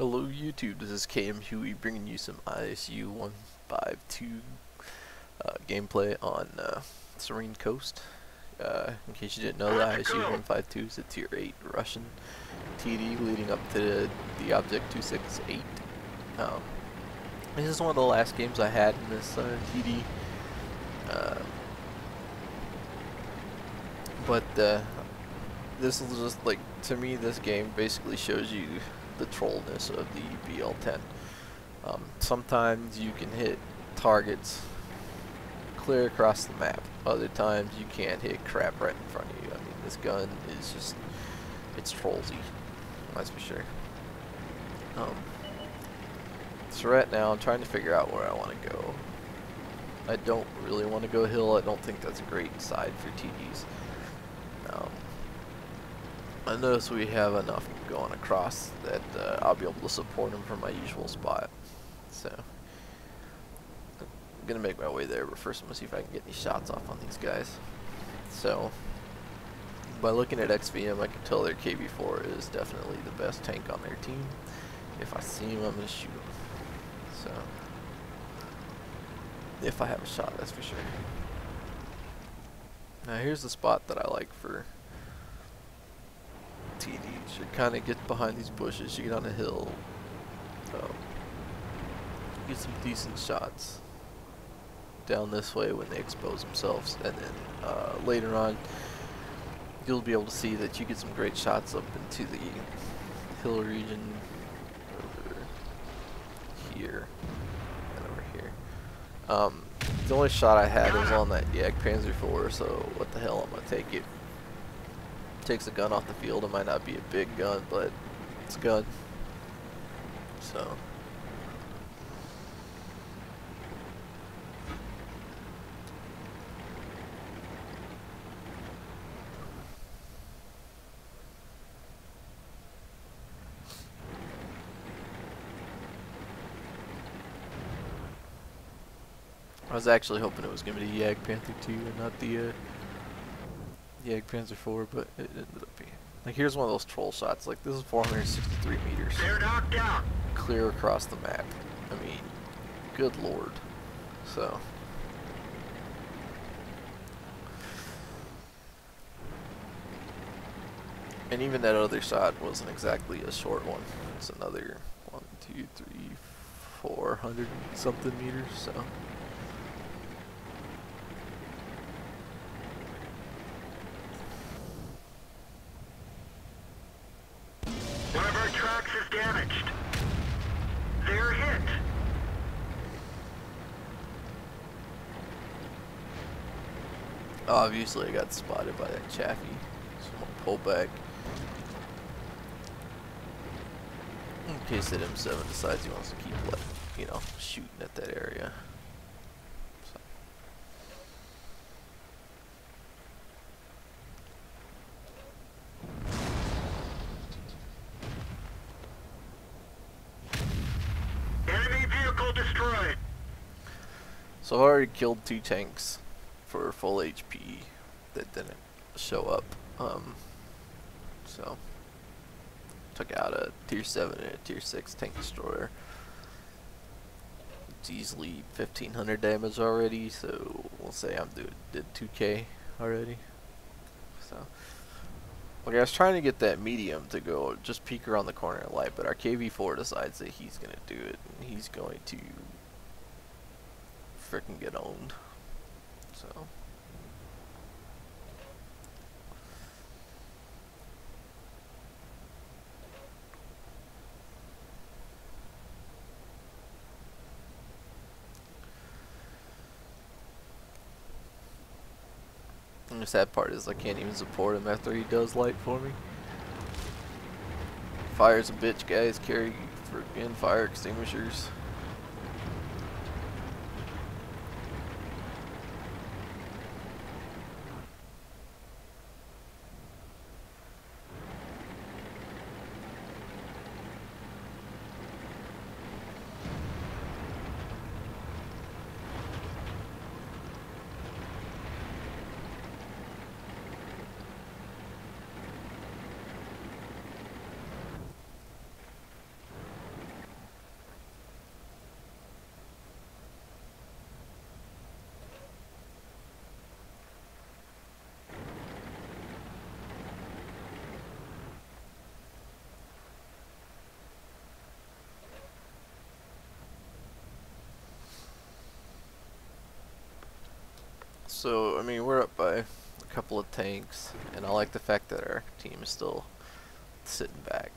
Hello YouTube, this is KM Huey bringing you some ISU-152 gameplay on Serene Coast. In case you didn't know, the ISU-152 is a Tier 8 Russian TD leading up to the Object 268. This is one of the last games I had in this TD. This is just like, to me, this game basically shows you the trollness of the BL-10. Sometimes you can hit targets clear across the map. Other times you can't hit crap right in front of you. I mean, this gun is just, it's trollsy, that's for sure. So right now I'm trying to figure out where I want to go. I don't really want to go hill. I don't think that's a great side for TDs. I notice we have enough going across that I'll be able to support him from my usual spot. So I'm gonna make my way there, but first I'm gonna see if I can get any shots off on these guys. So by looking at XVM, I can tell their KV-4 is definitely the best tank on their team. If I see him, I'm gonna shoot him. So if I have a shot, that's for sure. Now here's the spot that I like for TDs. You kind of get behind these bushes, you get on a hill, get some decent shots down this way when they expose themselves, and then later on you'll be able to see that you get some great shots up into the hill region over here and over here. The only shot I had was on that Panzer IV, so what the hell, I'm gonna take it. Takes a gun off the field. It might not be a big gun, but it's a gun. So I was actually hoping it was going to be the Panther II and not the Panzer IV, but it ended up being. Like, here's one of those troll shots. Like, this is 463 meters. They're knocked out. Clear across the map. I mean, good lord. So and even that other shot wasn't exactly a short one. It's another 1, 2, 3, 400 something meters, so One of our tracks is damaged. They're hit. obviously I got spotted by that Chaffee, so I'm gonna pull back in case that M7 decides he wants to keep, like, you know, shooting at that area. So. Enemy vehicle destroyed. So I've already killed 2 tanks for full HP that didn't show up. So took out a Tier 7 and a Tier 6 tank destroyer. It's easily 1500 damage already, so we'll say did 2k already. So okay, I was trying to get that medium to go just peek around the corner of light, but our KV-4 decides that he's gonna do it, and he's going to frickin' get owned. So and the sad part is I can't even support him after he does light for me. Fire's a bitch, guys. Carry frickin' fire extinguishers. So, I mean, we're up by a couple of tanks, and I like the fact that our team is still sitting back.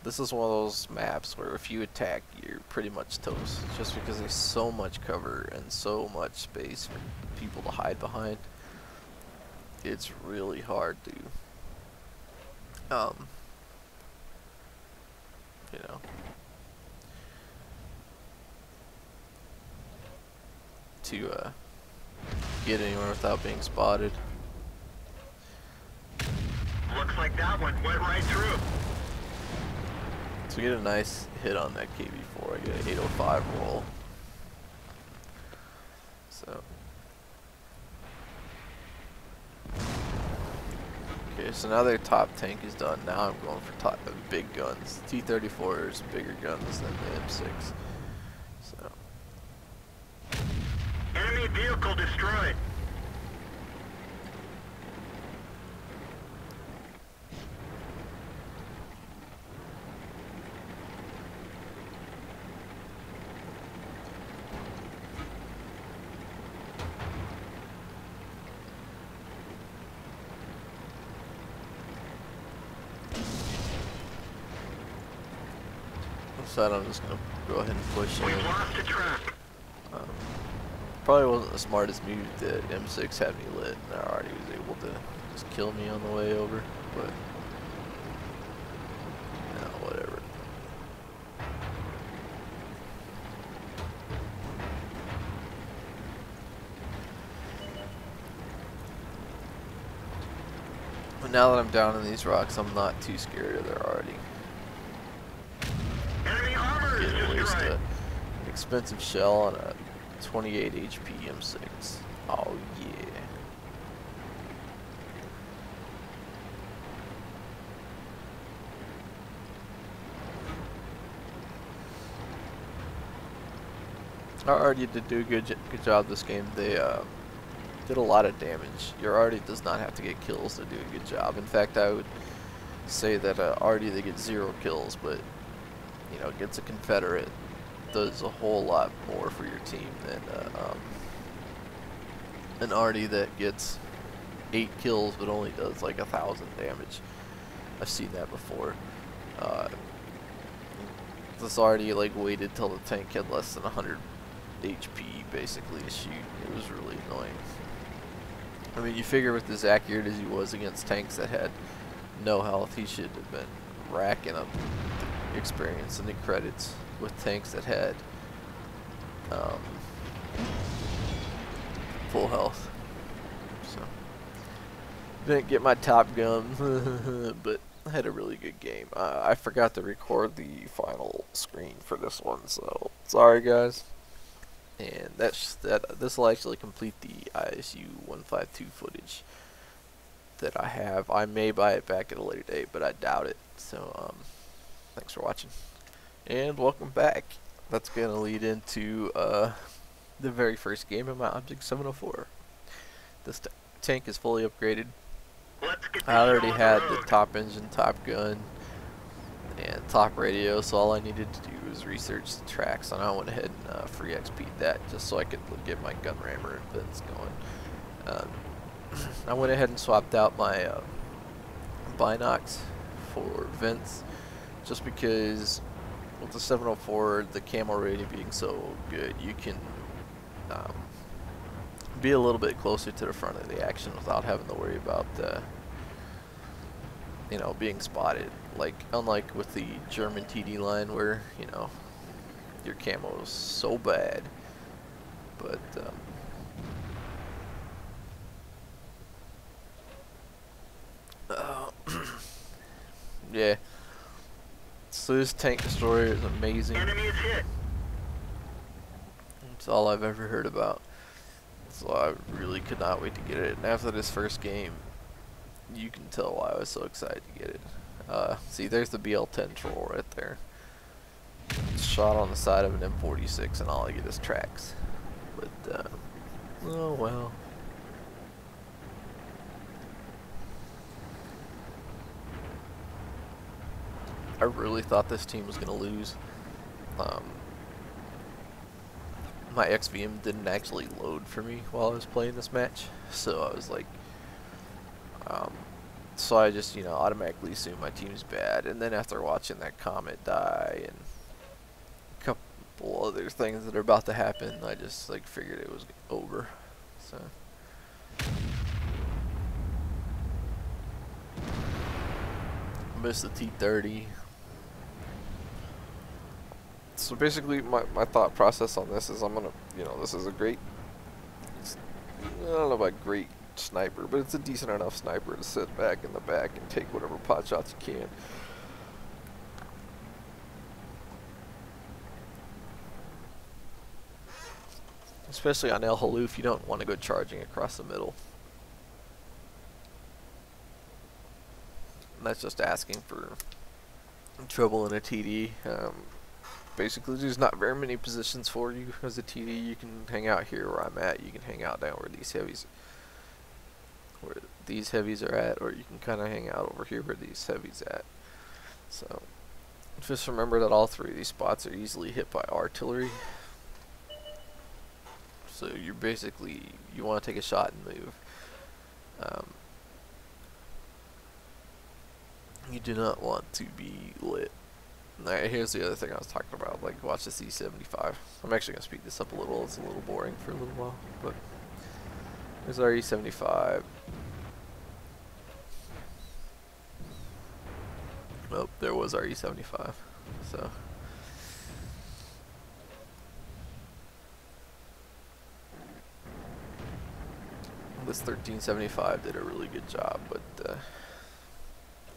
This is one of those maps where if you attack, you're pretty much toast, just because there's so much cover and so much space for people to hide behind. It's really hard to, you know, to get anywhere without being spotted. Looks like that one went right through. So we get a nice hit on that KB4. I get an 805 roll. So. Okay, so now their top tank is done. Now I'm going for big guns. T-34 is bigger guns than the M6. So. Enemy vehicle destroyed. So I'm just gonna go ahead and push in. We've lost a track. Probably wasn't the smartest move that M6 had me lit, and I already was able to just kill me on the way over, but no, whatever. But now that I'm down in these rocks, I'm not too scared of their already. Enemy armor is Get waste destroyed. an expensive shell on a 28 HP M6. Oh yeah. I already did do a good job this game. They did a lot of damage. Your Artie does not have to get kills to do a good job. In fact, I would say that Artie, they get 0 kills, but you know, gets a Confederate, does a whole lot more for your team than an Artie that gets 8 kills but only does like 1,000 damage. I've seen that before. This Artie like waited till the tank had less than 100 HP basically to shoot. It was really annoying. I mean, you figure with as accurate as he was against tanks that had no health, he should have been racking up the experience and the credits with tanks that had full health. So didn't get my top gun, but I had a really good game. I forgot to record the final screen for this one, so sorry guys. And this will actually complete the ISU-152 footage that I have. I may buy it back at a later date, but I doubt it. So thanks for watching, and welcome back. That's going to lead into the very first game of my Object 704. This tank is fully upgraded. Let's get I already had the road. top engine, top gun, and top radio, so all I needed to do was research the tracks, and I went ahead and free XP'd that just so I could get my gun rammer and vents going. I went ahead and swapped out my binocs for vents, just because with the 704, the camo rating being so good, you can be a little bit closer to the front of the action without having to worry about you know, being spotted. Like, unlike with the German TD line where, you know, your camo is so bad. But yeah. So this tank destroyer is amazing. Enemy is hit. It's all I've ever heard about. So I really could not wait to get it. And after this first game, you can tell why I was so excited to get it. See, there's the BL-10 troll right there. Shot on the side of an M46, and all I get is tracks. But, oh well. I really thought this team was going to lose. my XVM didn't actually load for me while I was playing this match, so I was like, so I just, you know, automatically assumed my team's bad, and then after watching that comet die and a couple other things that are about to happen, I just like figured it was over. So missed the T-30. So basically my thought process on this is I'm gonna, you know, this is a great, I don't know about great sniper, but it's a decent enough sniper to sit back in the back and take whatever pot shots you can. Especially on El Haloof, you don't want to go charging across the middle. And that's just asking for trouble in a TD. Basically, there's not very many positions for you as a TD. You can hang out here where I'm at. You can hang out down where these heavies are at, or you can kind of hang out over here where these heavies at. So just remember that all three of these spots are easily hit by artillery. So you're basically, you want to take a shot and move. You do not want to be lit. Alright, here's the other thing I was talking about, like watch the C-75. I'm actually going to speed this up a little, it's a little boring for a little while, but there's our E-75. Oh, there was our E-75, so. This 1375 did a really good job, but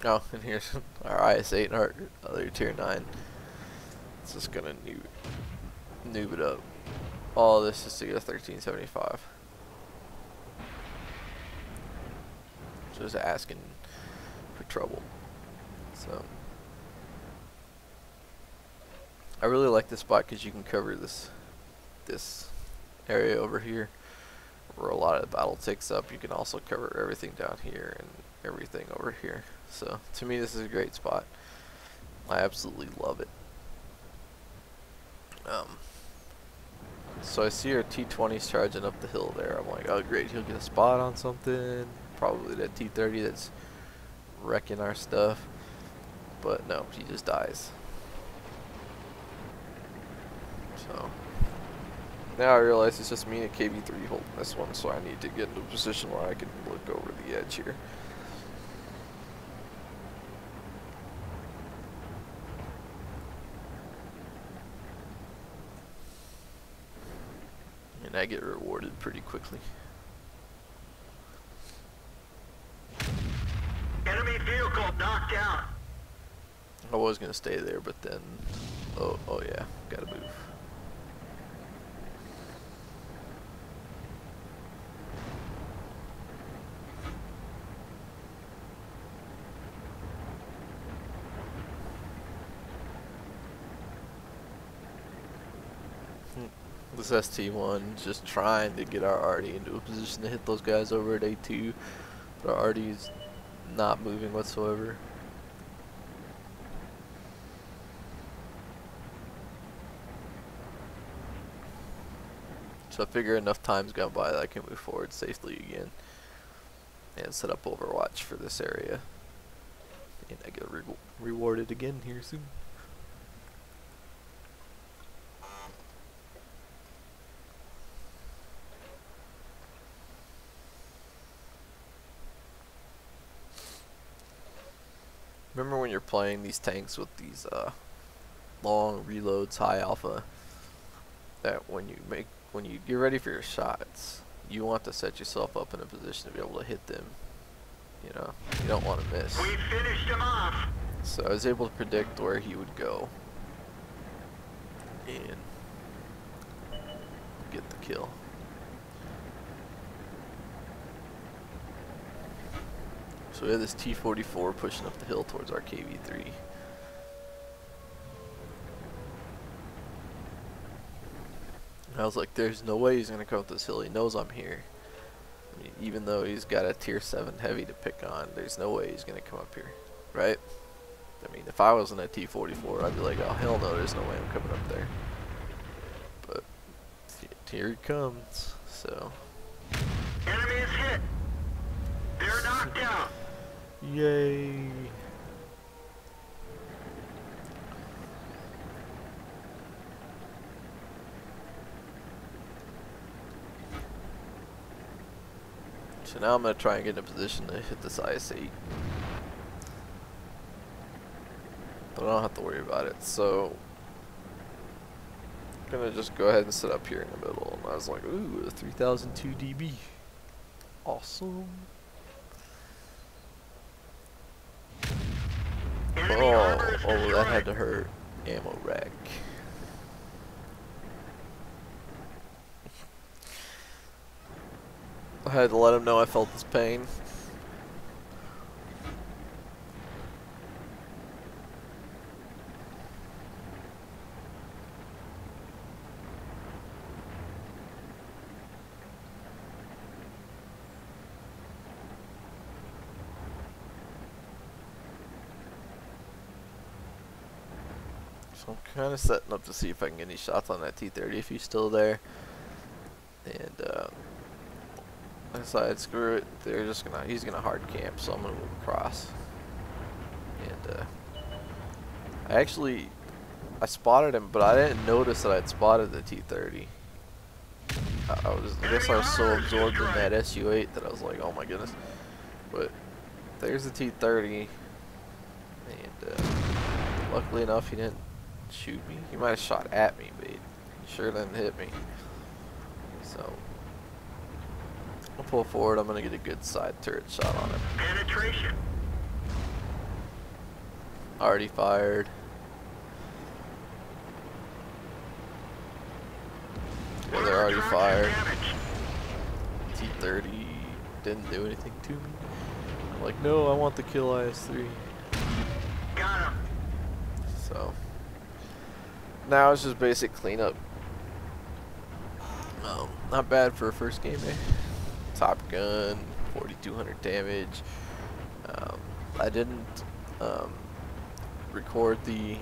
oh, and here's our IS-8 and our other tier 9. It's just gonna noob it up. All this just to get a 1375. Just asking for trouble. So I really like this spot because you can cover this area over here where a lot of the battle takes up. You can also cover everything down here and everything over here. So to me this is a great spot. I absolutely love it. So I see our T-20s charging up the hill there. I'm like, oh great, he'll get a spot on something. Probably that T-30 that's wrecking our stuff. But no, he just dies. So now I realize it's just me and KV-3 holding this one, so I need to get into a position where I can look over the edge here. And I get rewarded pretty quickly. Enemy vehicle knocked out. I was gonna stay there, but then, oh yeah, gotta move. This ST1 just trying to get our RD into a position to hit those guys over at A2, but our RD's not moving whatsoever. So I figure enough time's gone by that I can move forward safely again and set up Overwatch for this area, and I get rewarded again here soon. Remember when you're playing these tanks with these long reloads, high alpha, that when you get ready for your shots, you want to set yourself up in a position to be able to hit them. You know, you don't want to miss. We finished him off. So I was able to predict where he would go and get the kill. So we have this T-44 pushing up the hill towards our KV-3. And I was like, there's no way he's going to come up this hill. He knows I'm here. I mean, even though he's got a tier 7 heavy to pick on, there's no way he's going to come up here. Right? I mean, if I was in a T-44, I'd be like, oh hell no, there's no way I'm coming up there. But Here he comes. So. Enemy is hit. They're knocked out. Yay. So now I'm going to try and get in a position to hit this IS-8. But I don't have to worry about it. So I'm going to just go ahead and sit up here in the middle. And I was like, ooh, a 3002 dB. Awesome. Oh, that had to hurt. Ammo rack. I had to let him know I felt this pain. So I'm kind of setting up to see if I can get any shots on that T-30 if he's still there. And I decided, screw it. He's gonna hard camp, so I'm gonna move across. And I spotted him, but I didn't notice that I'd spotted the T-30. I guess I was so absorbed in that ISU-8 that I was like, oh my goodness. But there's the T-30, and luckily enough, he didn't shoot me. He might have shot at me, but he sure didn't hit me. So I'll pull forward. I'm gonna get a good side turret shot on him. Penetration. Already fired. Yeah, they're already fired. T-30 didn't do anything to me. I'm like, no, I want the kill IS-3. Got him. So now it's just basic cleanup. Not bad for a first game, eh? Top gun, 4,200 damage. I didn't record the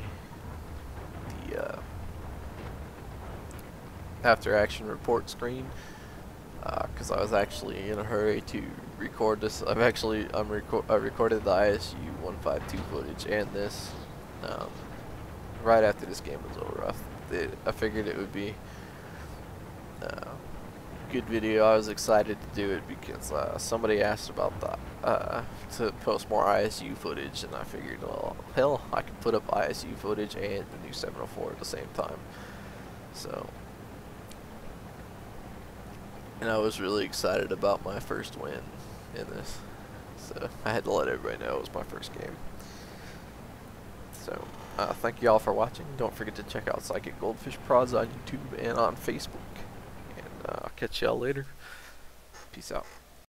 after action report screen because I was actually in a hurry to record this. I recorded the ISU-152 footage and this right after this game was over. I figured it would be a good video. I was excited to do it because somebody asked about to post more ISU footage, and I figured, well, hell, I could put up ISU footage and the new 704 at the same time. So, and I was really excited about my first win in this, so I had to let everybody know it was my first game. So, thank you all for watching. Don't forget to check out Psychic Goldfish Prods on YouTube and on Facebook. And I'll catch y'all later. Peace out.